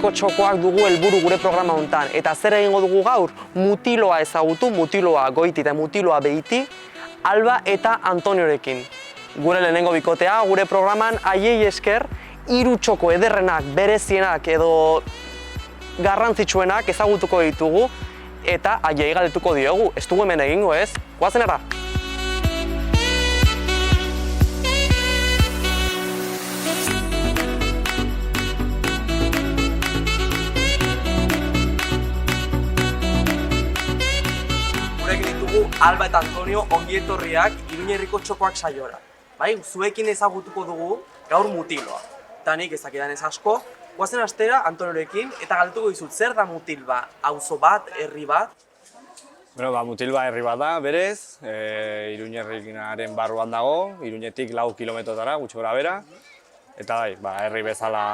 Iruneko txokoak dugu helburu gure programa hontan. Eta zer egingo dugu gaur? Mutiloa ezagutu, mutiloa goiti eta mutiloa behiti, Alba eta Antoniorekin. Gure lehenengo bikotea, gure programan haiei esker, 3 txoko ederrenak, berezienak edo garrantzitsuenak ezagutuko ditugu eta haiei galdetuko diogu. Ez dugu hemen egingo, ez? Goazen era! Alba eta Antonio ongietorriak Iruñerriko txokoak saiora. Bai, zuekin ezagutuko dugu gaur mutiloa. Eta nik ezakidan ez asko, goazen astera Antoniorekin eta galdetuko dizut zer da mutilba? Auzo bat, herri bat? Bueno, mutilba herri bat da, berez, Iruñerrikinaren barruan dago, Iruñetik 4 kilometrotara, gutxi gora bera. Eta bai, herri bezala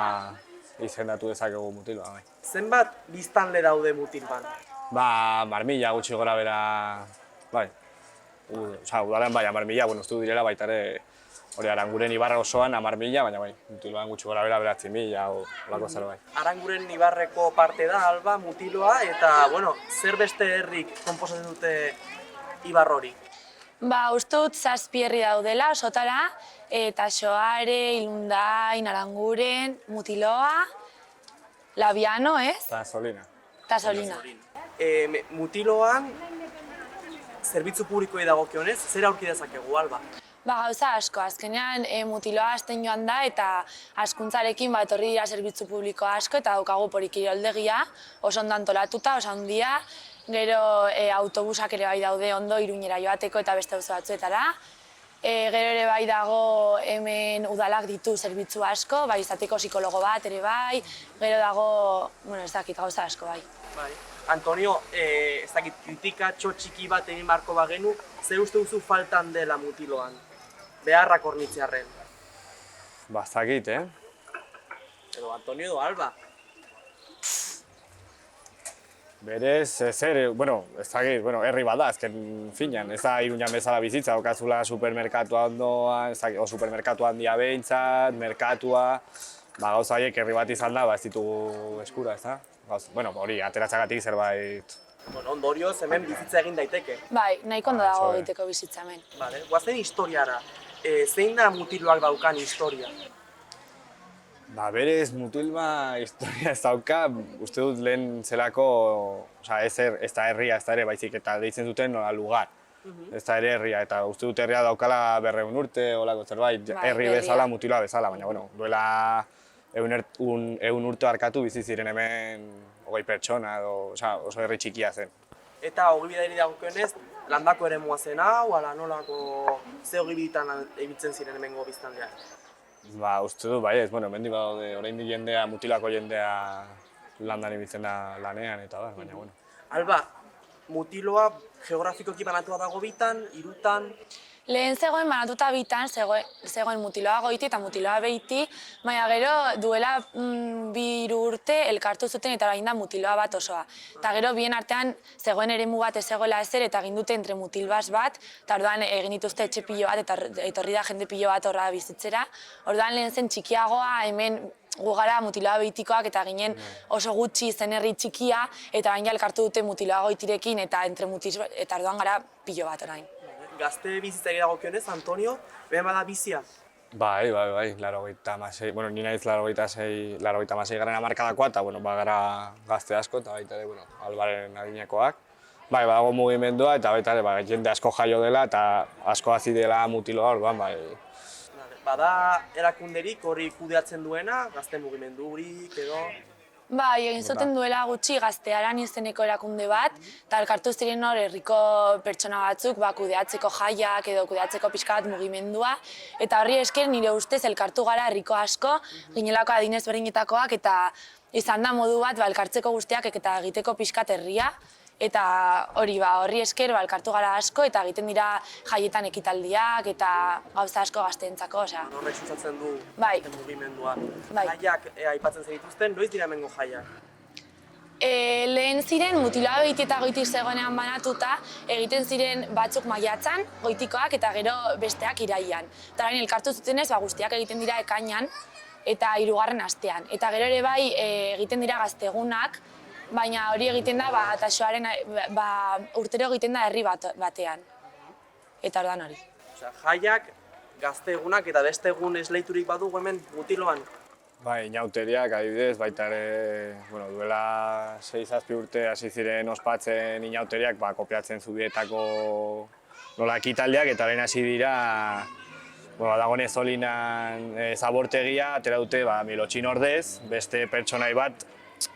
izendatu dezakegu mutilba. Bai. Zenbat biztanle daude mutilban? 1000 gutxi gora bera. Bai, udalean bai, 1000, bueno, uste du direla baita ere, hori Aranguren ibarra osoan 1000, baina bai, mutiloan gutxi gora bera 9.000 o lako zer bai. Aranguren ibarreko parte da, Alba, mutiloa, eta, bueno, zer beste herrik konposatzen dute ibar hori? Uste dut 7 herri daudela, osotara, eta Soare, Ilundain, Aranguren, Mutiloa, Labiano, ez? Eta Solina. Eta Solina. Mutiloan, zerbitzu publikoei dagokionez, zer aurki dezakegu, Alba? Gauza asko, azkenean Mutiloa hasten joan da eta hazkuntzarekin etorri dira zerbitzu publiko asko eta daukagu kiroldegia, oso ondo antolatuta, oso handia, gero autobusak ere bai daude ondo Iruñera joateko eta beste auzo batzuetara. Gero ere bai dago hemen udalak ditu zerbitzu asko, bai izateko psikologo bat ere bai, gero dago, bueno, ez dakit gauza asko bai. Antonio, ez dakit kritika txiki bat egin beharko bagenu, zer uste duzu faltan dela mutiloan? Beharrak hornitzearren. Ez dakit, Edo Antonio edo Alba. Berez, bueno, ez dakit, herri bat da, ezken finan, ez da Iruñan bezala bizitza, okazula supermerkatua ondoan, o supermerkatua handia behintzat, merkatua, gauza horiek herri bat izan da, ez ditugu eskura, ez da? Bueno, hori, ateratzagatik zerbait... Ondorioz, hemen bizitza egin daiteke. Bai, nahiko ondo dago egiteko bizitza hemen. Goazen historiara, zein da mutiloak daukan historia? Berez, mutilba historia ez dauka, uste dut lehen zelako, ez da herria, ez da ere, baizik eta deitzen duten lugar. Ez da ere herria, eta uste dut herria daukala 200 urte, olako zerbait, herri bezala, mutiloa bezala, baina, bueno, duela 100 urte arkatu bizi ziren hemen 20 pertsona, oso herri txikia zen. Eta ogibidari dagokionez, landako eremua zen hau, ala nolako ze ogibiditan ebitzen ziren hemengo biztanleak? Uste dut, bai ez, hemendik badaude oraindik jendea, mutilako jendea landan ibiltzen da lanean eta baina, bueno. Alba, mutiloa geografikoki banatua dago bitan, 3tan? Lehen zegoen banatuta bitan, zegoen mutiloa goiti eta mutiloa behiti, baina gero duela 2 urte elkartu zuten eta orain da mutiloa bat osoa. Eta gero bien artean zegoen eremu bat ez zegoela ezer eta egin dute entre mutilbas bat, eta orduan egin dituzte etxe pilo bat eta etorri da jende pilo bat horra bizitzera. Orduan lehen zen txikiagoa, hemen gu gara mutiloa behitikoak eta ginen oso gutxi zen herri txikia eta baina elkartu dute mutiloa goitirekin eta orduan gara pilo bat orain. Gazte bizitzari dagokionez, Antonio, behin bada bizia? Bai, 86, bueno, ni naiz 86 garen hamarkadakoa eta, bueno, gara gazte asko eta baita ere, Albaren adinekoak. Bai, badago mugimendua eta baita ere, jende asko jaio dela eta asko hazi dela mutiloa orduan, bai. Bada erakunderik hori kudeatzen duena, gazte mugimendurik edo? Bai, egin zuten duela gutxi Gaztearan izeneko erakunde bat, eta elkartu ziren hor herriko pertsona batzuk kudeatzeko jaiak edo kudeatzeko pixka bat mugimendua, eta horri esker nire ustez elkartu gara herriko asko, ginelako adinez berdinetakoak, eta izan da modu bat elkartzeko guztiak eta egiteko pixkat herria, eta horri esker elkartu gara asko eta egiten dira jaietan ekitaldiak eta gauza asko gazteentzako, osea. Horrek sustatzen du mugimendua. Jaiak aipatzen zenituzten, noiz dira hemengo jaiak? Lehen ziren mutiloa behiti eta goiti zegoenean banatuta, egiten ziren batzuk maiatzan, goitikoak eta gero besteak iraian. Eta orain elkartu zutenez, guztiak egiten dira ekainan, eta 3. astean. Eta gero ere bai egiten dira gaztegunak, baina hori egiten da Taxoaren urtero egiten da herri batean. Eta ordan hori. Osea, jaiak, gazte egunak eta beste egun esleiturik badugu hemen Mutiloan. Bai, inauteriak adibidez, baita ere, duela 6-7 urte hasi ziren ospatzen inauteriak, kopiatzen Zubietako nola ekitaldiak, eta orain hasi dira, dagoenez Olinan zabortegia, atera dute Milotxin ordez, beste pertsonai bat,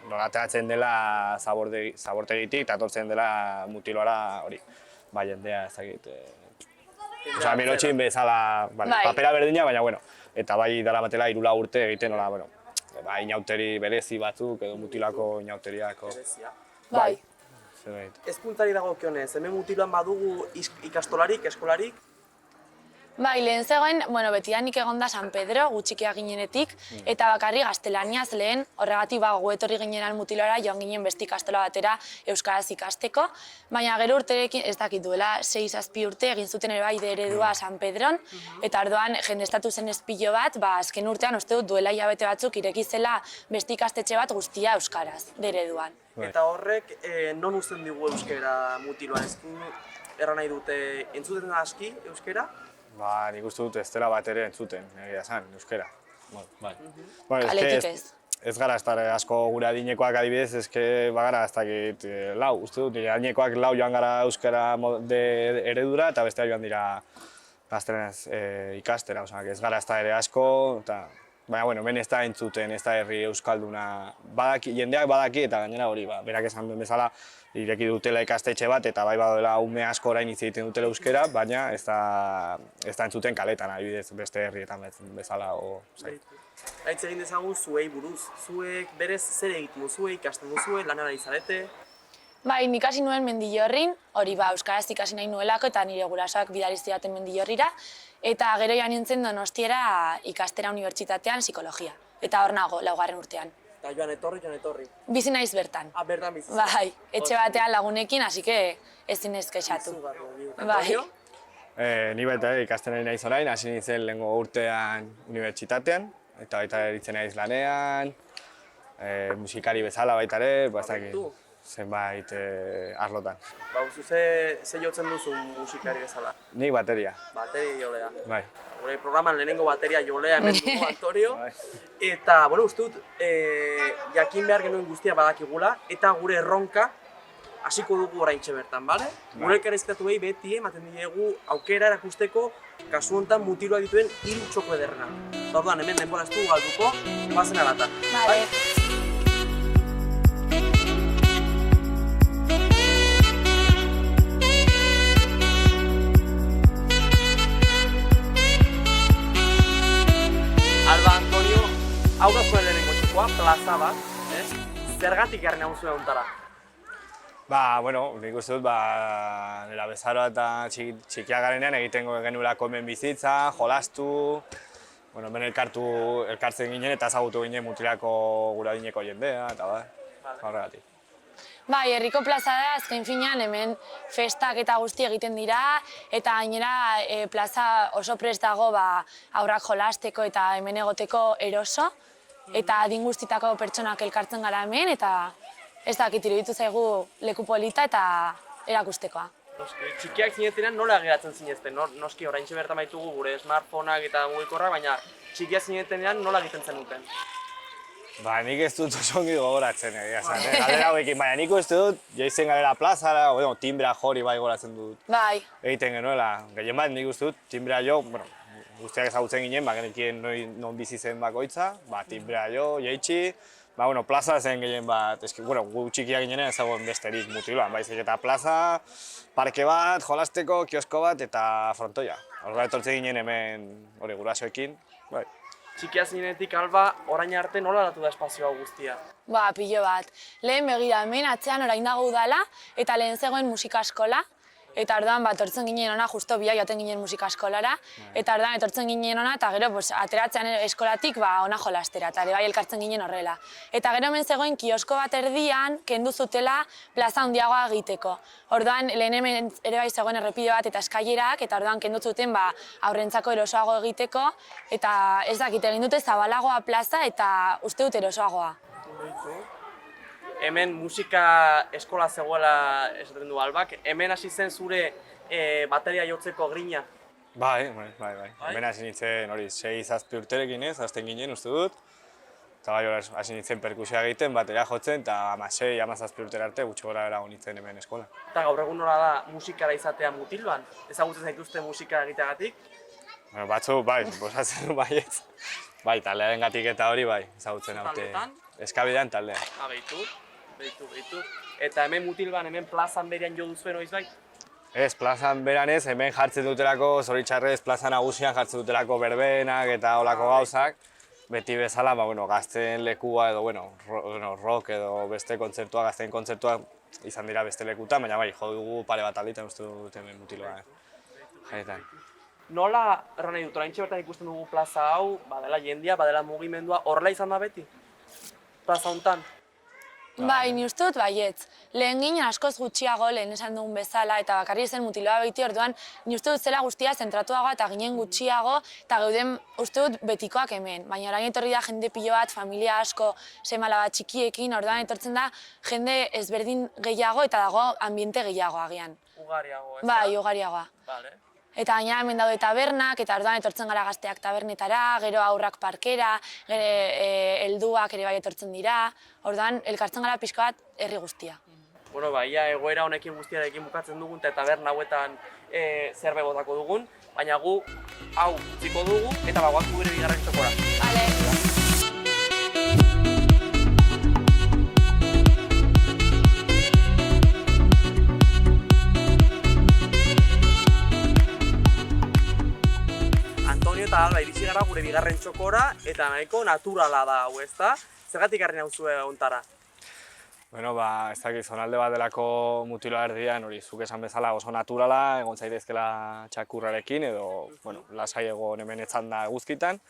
nola ateratzen dela zabortegitik, eta atortzen dela Mutiloara hori, jendea ezagit. Osea, Milotxin bezala, papera berdina, baina, eta bai daramatela 3 urte egiten, inauteri berezi batzuk, edo Mutilako inauteriako. Bai. Hezkuntzari dagokionez, hemen Mutiloan badugu ikastolarik, eskolarik? Bai, lehen zegoen, betidanik egon da San Pedro, gutxikia ginenetik, eta bakarri gaztelaniaz lehen, horregatik gu etorri ginenan Mutiloara, joan ginen beste ikastola batera euskaraz ikasteko, baina gero urterekin, ez dakit duela, 6-7 urte egin zuten ere bai eredua San Pedron, eta orduan jendestatu zen espilo bat, azken urtean uste dut duela hilabete batzuk ireki zela beste ikastetxe bat guztia euskaraz, ereduan. Eta horrek, non uzten digu euskera Mutiloan? Erra nahi dute, entzuten da aski euskera? Nik uste dut ez dela bat ere entzuten, egia esan, euskera. Kaletik ez. Ez gara asko gure adinekoak adibidez, bagara ez dakit lau, uste dut, adinekoak lau joan gara euskara eredura eta bestea joan dira gaztelenez ikastera, ez gara ez da ere asko, baina hemen ez da entzuten, ez da herri euskalduna, jendeak badaki eta gainera hori, berak esan duen bezala, ireki dutela ikastetxe bat eta bai badela ume asko orain hitz egiten dutela euskera, baina ez da entzuten kaletan, adibidez beste herrietan bezala. Gaitz egin dezagun zuei buruz. Zuek berez zer egiten duzue, ikasten duzue, lanera izarete? Bai, nik hasi nuen Mendillorrin, hori euskaraz ikasi nahi nuelako eta nire gurasoak bidali zidaten Mendillorrira, eta gero joan nintzen Donostiara ikastera unibertsitatean psikologia. Eta hor nago, 4. urtean. Eta joan etorri. Bizi naiz bertan. Bertan bizi. Bai, etxe batean lagunekin, hasi que ezin ez kexatu. Bai. Ni baita ikasten ari naiz orain, hasi nintzen lehengo urtean unibertsitatean, eta baita eritzen naiz lanean, musikari bezala baita ere, zenbait arlotan. Zu ze jotzen duzu musikari bezala? Nik bateria. Bateria jolea. Bai. Gure programan lehenengo bateria jolea hemen dugu Antonio. Eta, uste dut, jakin behar genuen guztia badakigula, eta gure erronka hasiko dugu oraintxe bertan, bale? Gure elkarrizkatuei beti ematen diegu aukera erakusteko kasu honetan Mutiloa dituen 3 txoko ederrena. Orduan, hemen denbora ez dugu galduko, bazen alata. Vale. Alba, Antonio, hau da zuen lehenengo txokoa, plaza bat, zergatik jarri nahuzue hontara? Nik uste dut, nera bezaroa eta txikia garenean egiten genuelako hemen bizitza, jolastu, hemen elkartzen ginen eta ezagutu ginen Mutilako gura dineko jendea, eta horregatik. Bai, herriko plaza da, azken finean hemen festak eta guzti egiten dira, eta gainera plaza oso prest dago aurrak jolasteko eta hemen egoteko eroso, eta adin guztitako pertsonak elkartzen gara hemen, eta ez dakit iruditu zaigu leku polita eta erakustekoa. Txikiak zinetenean nola geratzen zinezten? Noski oraintxe bertan baitugu gure smartphoneak eta mugikorrak, baina txikiak zinetenean nola egiten zenuten? Nik ez dut oso ongi gogoratzen, galdera hauekin, baina nik uste dut, joizen galera plazara, timbrea jori bai gogoratzen dut. Bai. Egiten genuela, gehien bat nik uste dut, timbrea jo, guztiak ezagutzen ginen, genekien non bizi zen bakoitza, timbrea jo, jeitsi, plaza zen gehien bat, gu txikiak ginen ezagun besterik Mutiloan, baizik eta plaza, parke bat, jolasteko, kiosko bat eta frontoia. Horra etortzen ginen hemen gurasoekin, bai. Txikia zinetik, Alba, orain arte nola aldatu da espazio hau guztia? Pilo bat. Lehen begira hemen atzean orain dago udala, eta lehen zegoen musika eskola, Eta orduan, etortzen ginen ona, justo biak joaten ginen musika eskolara, eta orduan etortzen ginen ona, eta gero, ateratzean eskolatik, ona jolastera, eta ere bai elkartzen ginen horrela. Eta gero hemen zegoen kiosko bat erdian, kendu zutela plaza handiagoa egiteko. Orduan, lehen hemen ere bai zegoen errepide bat eta eskailerak, eta orduan kendu zuten aurrentzako erosoago egiteko, eta ez dakit, egin dute zabalagoa plaza eta uste dut erosoagoa. Hemen musika eskola zegoela esaten du Albak, hemen hasi zen zure bateria jotzeko grina? Bai. Hemen hasi nintzen hori 6-7 urterekin ez, hasten ginen uste dut. Eta bai, hasi nintzen perkusioa egiten, bateria jotzen, eta 16-17 urtera arte gutxi gora bera nintzen hemen eskola. Eta gaur egun nola da musikara izatea Mutilban? Ezagutzen zaituzte musika egiteagatik? Batzu, bai, bosatzen du baietz. Bai, taldearen gatik eta hori bai, ezagutzen haute. Taldetan? Eskabidean taldean. Behitu. Eta hemen Mutilban, hemen plazan berean jo duzuen oizbait? Ez, plazan beran ez, hemen jartzen dutelako, zoritxarrez, plaza nagusian jartzen dutelako berbenak eta olako gauzak. Beti bezala, gazteen lekua edo, rock edo beste kontzertua, gazteen kontzertua izan dira beste lekutan, baina bai, jo dugu pare bat alditan uste dut hemen Mutiloa jaietan. Nola, erran nahi dut, oraintxe bertan ikusten dugu plaza hau, badela jendia, badela mugimendua, horrela izan da beti? Plaza hontan? Bai, ni uste dut baietz. Lehen ginen askoz gutxiago, lehen esan dugun bezala, eta bakarri zen Mutiloa beiti orduan, ni uste dut zela guztia zentratuagoa eta ginen gutxiago, eta geuden uste dut betikoak hemen. Baina orain etorri da jende pilo bat, familia asko, seme-alaba txikiekin, orduan etortzen da jende ezberdin gehiago eta dago ambiente gehiago agian. Ugariago, ez da? Bai, ugariagoa. Vale. Eta gaina hemen daude tabernak, eta orduan etortzen gara gazteak tabernetara, gero aurrak parkera, helduak ere bai etortzen dira, orduan elkartzen gara pixka bat herri guztia. Ia egoera honekin guztiarekin bukatzen dugun eta taberna hauetan zerbait botako dugun, baina gu hau utziko dugu eta bagoak gure bigarren txokora. Vale. Eta Alba, iritsi gara gure bigarren txokora eta nahiko naturala da hau, ezta? Zergatik harri nauzue ontara? Ez dakit, zonalde bat delako Mutiloa erdian, hori zuk esan bezala oso naturala, egon zaitezkela txakurrarekin edo, lasai egon hemen etzanda eguzkitan.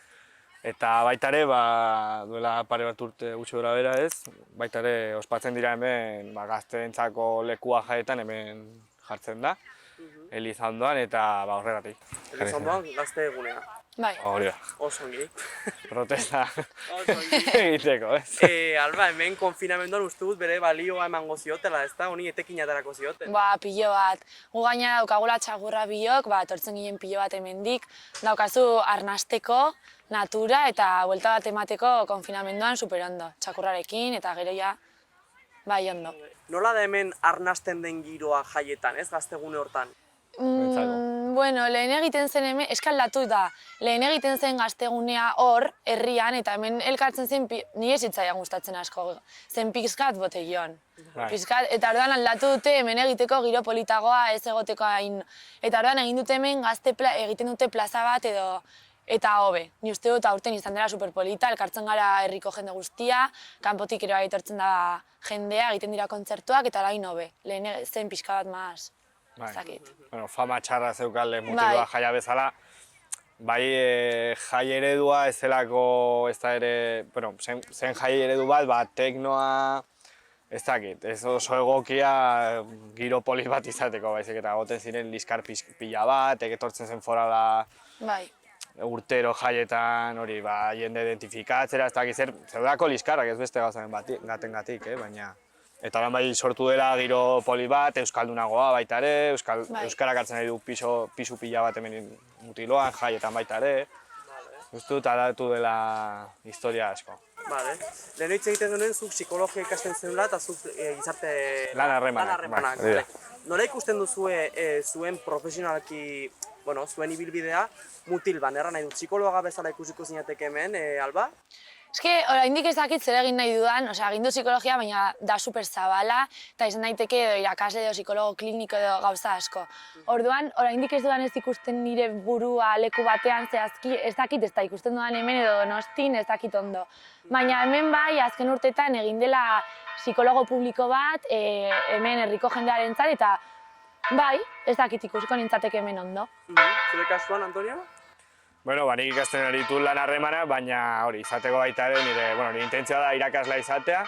Eta baita ere, duela pare bat urte gutxi gora bera ez, baita ere ospatzen dira hemen gazteentzako lekua jaietan hemen jartzen da. Elizondoan eta horregatik. Elizondoan gazte egunea. Bai. Hori da. Oso ongi. Protesta egiteko, ez? Alba, hemen konfinamenduan uste dut bere balioa emango ziotela, ez da? Honi etekin aterako zioten. Pilo bat. Gu gaina daukagula txagurra biok, etortzen ginen pilo bat hemendik. Daukazu arnasteko, natura eta buelta bat emateko konfinamenduan superondo. Txakurrarekin eta gero ja, bai ondo. Nola da hemen arnasten den giroa jaietan, ez? Gaztegune hortan? Lehen egiten zen hemen, eskaldatu da. Lehen egiten zen gaztegunea hor, herrian, eta hemen elkartzen zen, nire zitzaian gustatzen asko, zen pixkat botegion. Eta orduan aldatu dute hemen egiteko giro politagoa ez egoteko hain. Eta orduan egin dute hemen gazte egiten dute plaza bat eta hobe. Ni uste dut aurten izan dela superpolita, elkartzen gara herriko jende guztia, kanpotik ere etortzen da jendea, egiten dira kontzertuak eta orain hobe. Lehen zen pixka bat maz. Fama txarra zeukale Mutiloa jaia bezala, bai jai eredua ez zelako, ez da ere, zen jai eredu bat, teknoa, ez dakit, ez oso egokia giro polit bat izateko, baizik eta goten ziren liskar pila bat, etortzen zen forala urtero jaietan, hori, jende identifikatzera, ez dakit zer, zeudako liskarrak ez beste gaten gatik, baina... Eta orain bai sortu dela giro poli bat, euskaldunagoa baita ere, euskarak hartzen nahi du pisu pila bat hemen Mutiloan, jaietan baita ere. Uste dut aldatu dela historia asko. Lehen hitz egiten duen zuk psikologia ikasten zenula eta zuk gizarte... Lan harremanak. Nola ikusten duzue zuen profesionalki, zuen ibilbidea Mutilban, erran nahi dut, psikologa bezala ikusiko zinateke hemen, Alba? Eske, oraindik ez dakit zer egin nahi dudan, egin du psikologia, baina da super zabala, eta izan daiteke irakasle edo psikologo kliniko edo gauza asko. Orduan, oraindik ez dudan ez ikusten nire burua leku batean zehazki, ez dakit ez da ikusten dudan hemen edo Donostin, ez dakit ondo. Baina hemen bai, azken urtetan egin dela psikologo publiko bat, hemen herriko jendearentzat, eta Bai, ez dakit ikusiko nintzateke hemen ondo. Zure kasuan, Antonio? Bueno, nik ikasten aritu lan harremana, baina hori, izateko baita ere, nire intentzioa da irakaslea izatea.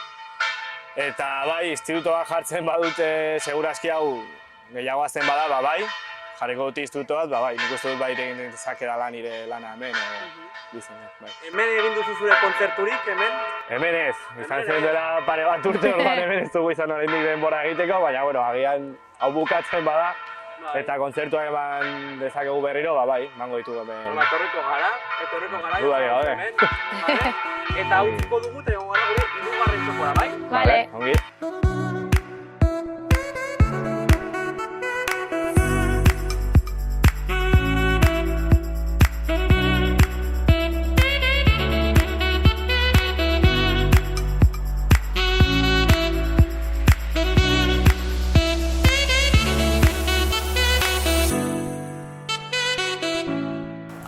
Eta bai, institutoa jartzen badute, segurazki hau gehiago azten bada, bai, jarriko dute instituto bat, bai, nik uste dut bai egin dezakela lan nire lana hemen, bai. Hemen egin duzu zure kontzerturik, hemen? Hemen ez, izan zen dela pare bat urte, orduan hemen ez dugu izan oraindik denbora egiteko, baina, bueno, agian hau bukatzen bada, eta kontzertua eman dezakegu berriro, bai, mango ditugu hemen. Etorriko gara, Dudarik gabe. hemen. Vale? Eta hau utziko dugu, eta egon gara gure hirugarren txokora, bai? Vale. Ongi.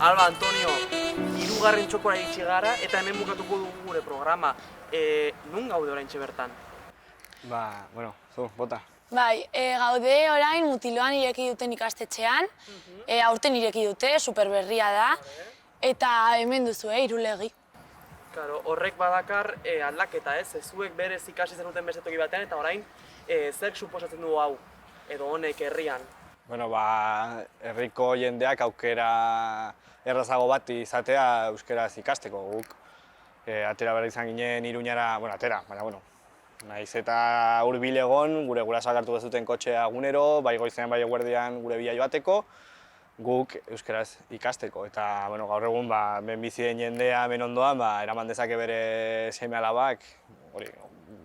Alba, Antonio, hirugarren txokora iritsi gara eta hemen bukatuko dugu gure programa. Nun gaude oraintxe bertan? Bueno, zu, bota. Bai, gaude orain Mutiloan ireki duten ikastetxean, aurten ireki dute, superberria da, eta hemen duzu, Irulegi. Claro, horrek badakar aldaketa, ez? Zuek berez ikasi zenuten beste toki batean eta orain zerk suposatzen du hau edo honek herrian? Bueno, herriko jendeak aukera errazago bat izatea euskaraz ikasteko guk. Atera behar izan ginen Iruñara, atera, baina, nahiz eta hurbil egon, gure gurasoak hartu bezuten kotxea egunero, bai goizean bai eguerdian gure bila joateko, guk euskaraz ikasteko. Eta, gaur egun, hemen bizi den jendea hemen ondoan, eraman dezake bere seme-alabak,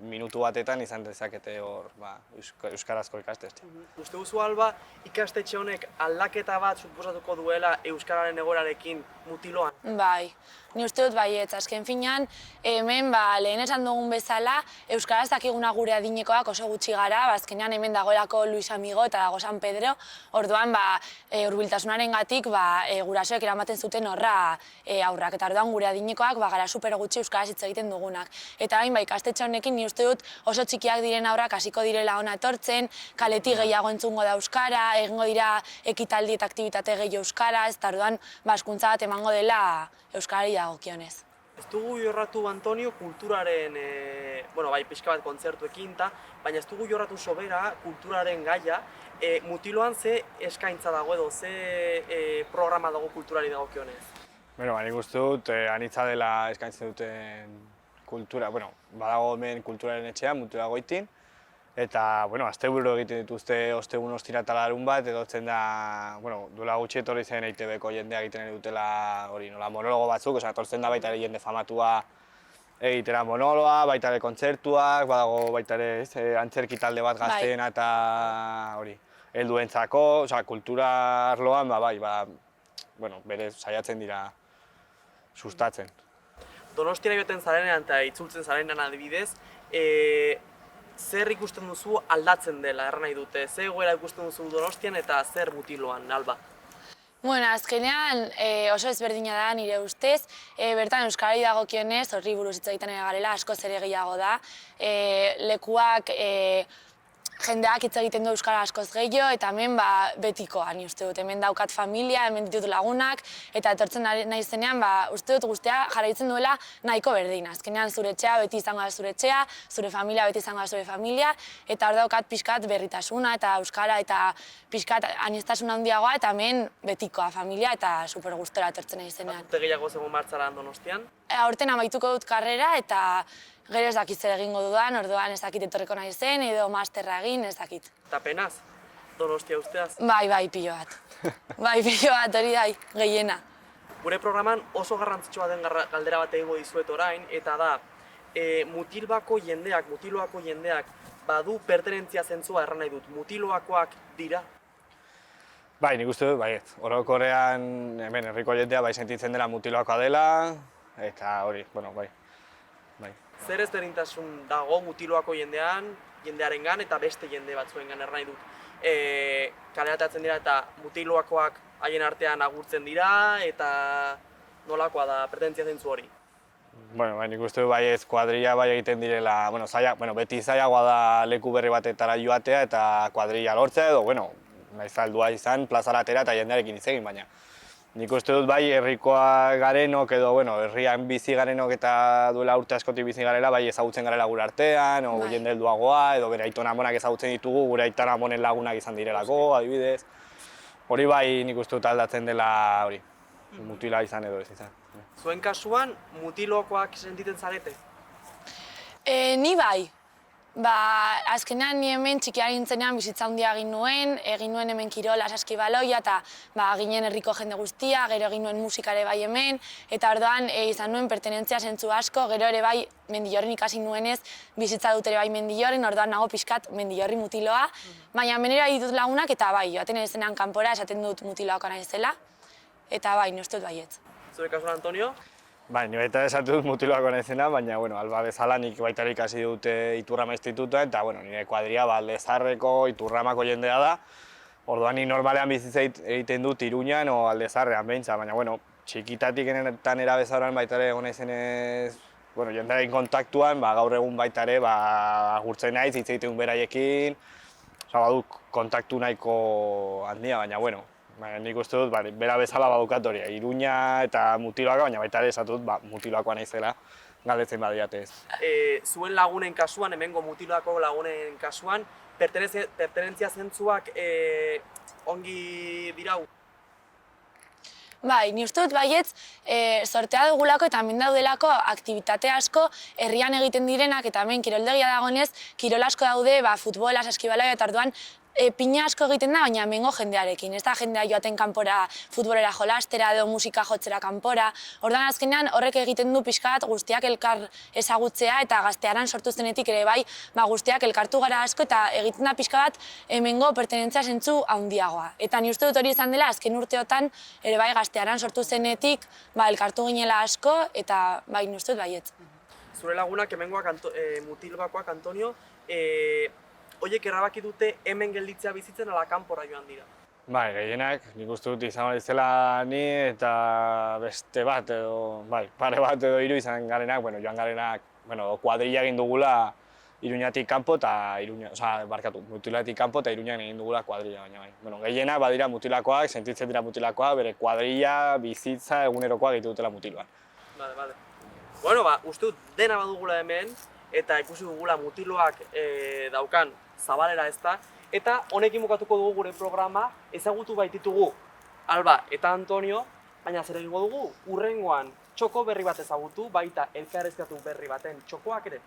minutu batetan izan dezakete hor euskarazko ikastetxe. Uste duzu, Alba, ikastetxe honek aldaketa bat suposatuko duela euskararen egoerarekin Mutiloan? Bai, ni uste dut baietz, azken finean, hemen lehen esan dugun bezala, euskaraz dakiguna gure adinekoak oso gutxi gara, azkenean hemen dagoelako Luis Amigo eta dago San Pedro, orduan hurbiltasunaren gatik gurasoek eramaten zuten horra aurrak, eta orduan gure adinekoak gara super gutxi euskaraz hitz egiten dugunak. Eta hain ikastetxe honekin ni uste dut oso txikiak diren aurrak hasiko direla hona etortzen, kaletik gehiago entzungo da euskara, egingo dira ekitaldi eta aktibitate gehiago euskaraz, eta orduan hezkuntza bat emango dela euskarari dagokionez. Ez dugu jorratu, Antonio, kulturaren, bai, pixka bat kontzertuekin, baina ez dugu jorratu sobera kulturaren gaia. Mutiloan ze eskaintza dago edo, ze programa dago kulturari dagokionez? Nik uste dut, anitza dela eskaintzen duten kultura, badago hemen kulturaren etxean, Mutila Goitin, eta, asteburu egiten dituzte ostegun ostira eta larun bat, edotzen da, duela gutxi etorri zen EITB-ko jendea egiten dutela nola monologo batzuk, etortzen da baita ere jende famatua egitera monoloa, baita ere kontzertuak, badago baita ere antzerki talde bat gazteena eta helduentzako, kultura arloan, bere saiatzen dira sustatzen. Donostiara joaten zarenean eta itzultzen zarenean adibidez, zer ikusten duzu aldatzen dela, erran nahi dute? Ze egoera ikusten duzu Donostian eta zer Mutiloan, Alba? Azkenean oso ezberdina da nire ustez, bertan euskarari dagokionez, horri buruz hitz egiten ari garela, askoz ere gehiago da. Lekuak jendeak hitz egiten du euskara askoz gehiago, eta hemen betikoa, ni uste dut. Hemen daukat familia, hemen ditut lagunak, eta etortzen nahi zenean, uste dut guztia jarraitzen duela nahiko berdin. Azkenean zure etxea beti izango da zure etxea, zure familia beti izango da zure familia, eta hor daukat pixkat berritasuna eta euskara eta pixkat aniztasuna handiagoa, eta hemen betikoa familia eta super gustora etortzen nahi zenean. Urte gehiago zegoen martxara Donostian? Aurten amaituko dut karrera eta gero ez dakit zer egingo dudan, orduan ez dakit etorriko nahi zen, edo masterra egin, ez dakit. Eta penaz, Donostia usteaz? Bai, pilo bat. Pilo bat, hori da, gehiena. Gure programan oso garrantzitsua den galdera bat egingo dizuet orain, eta da, Mutiloako jendeak badu pertenentzia zentzua erran nahi dut, Mutiloakoak dira? Bai, nik uste dut, baiet. Orokorrean hemen herriko jendea sentitzen dela Mutiloakoa dela, eta hori, bai. Zer ezberdintasun dago Mutiloako jendearengan eta beste jende batzuengan erran nahi dut? Kaleratatzen dira eta Mutiloakoak haien artean agurtzen dira eta nolakoa da pertenentzia zentzu hori? Nik uste dut baiez kuadrilla egiten direla, beti zailagoa da leku berri batetara joatea eta kuadrilla lortzea edo, naiz aldua izan plazara atera eta jendearekin hitz egin, baina nik uste dut bai herrikoa garenok edo, bueno, herrian bizi garenok eta duela urte askotik bizi garela, bai ezagutzen garela gure artean, o jende helduagoa, edo bere aiton amonak ezagutzen ditugu, gure aiton amonen lagunak izan direlako, adibidez. Hori bai nik uste dut aldatzen dela hori, mutila izan edo ez izan. Zuen kasuan, mutiloakoak sentitzen zarete? Ni bai. Azkenean ni hemen txikia nintzenean bizitza handia egin nuen hemen kirola, saskibaloia eta ginen herriko jende guztia, gero egin nuen musikare bai hemen, eta orduan izan nuen pertenentzia zentzu asko, gero ere bai Mendillorrin ikasi nuenez, bizitza dut ere bai Mendillorrin, orduan nago pixkat Mendillorri mutiloa, baina menera ditut lagunak eta bai, joaten ezenan kanpora esaten dut mutiloako naizela, eta bai, uste dut baietz. Zure kasuan, Antonio? Bai, ni baita esatu dut mutiloako naizena, baina, bueno, alba bezala nik baita ikasi dut Iturrama institutua, eta, bueno, nire kuadria Aldezarreko, Iturramako jendea da. Orduan, ni normalean bizitza egiten dut Iruñan o Aldezarrean behintzat, baina, bueno, txikitatik enetan erabezaroan baita ere egon naizenez, bueno, jendearekin kontaktuan, gaur egun baita ere, agurtzen naiz, hitz egiten beraiekin, badut kontaktu nahiko handia, baina, bueno, nik uste dut, bera bezala badukat hori, Iruña eta mutiloakoa, baina baita ere esatu dut mutiloakoa naizela, galdetzen badiatez. Zuen lagunen kasuan, hemengo mutiloako lagunen kasuan, pertenentzia zentzuak ongi dirau? Bai, ni uste dut baietz, sortea dugulako eta hemen daudelako aktibitate asko herrian egiten direnak eta hemen kiroldegia dagoenez, kirol asko daude, futbola, saskibaloia eta orduan pina asko egiten da, baina hemengo jendearekin. Ez da jendea joaten kanpora futbolera jolastera edo musika jotzera kanpora. Orduan azkenean horrek egiten du pixka bat guztiak elkar ezagutzea eta Gaztearan sortu zenetik ere bai guztiak elkartu gara asko eta egiten da pixka bat hemengo pertenentzia zentzu handiagoa. Eta ni uste dut hori izan dela azken urteotan ere bai Gaztearan sortu zenetik elkartu ginela asko eta bai ni uste dut baietz. Zure lagunak hemengoak mutiloakoak, Antonio, horiek erabaki dute hemen gelditzea bizitzen ala kanpora joan dira? Bai, gehienak, nik uste dut izan dizela ni eta beste bat edo, pare bat edo hiru izan garenak, joan garenak, kuadrilla egin dugula Iruñatik kanpo eta mutilatik kanpo eta Iruñan egin dugula kuadrilla, baina gehienak badira mutilakoak, sentitzen dira mutilakoak, bere kuadrilla, bizitza, egunerokoak egite dutela mutiloan. Bale. Bueno, uste dut dena badugula hemen, eta ikusi dugula mutiloak daukan zabalera ez da, eta honekin bukatuko dugu gure programa, ezagutu baititugu Alba eta Antonio, baina zer egingo dugu, hurrengoan txoko berri bat ezagutu, baita elkarrezkatu berri baten txokoak ere.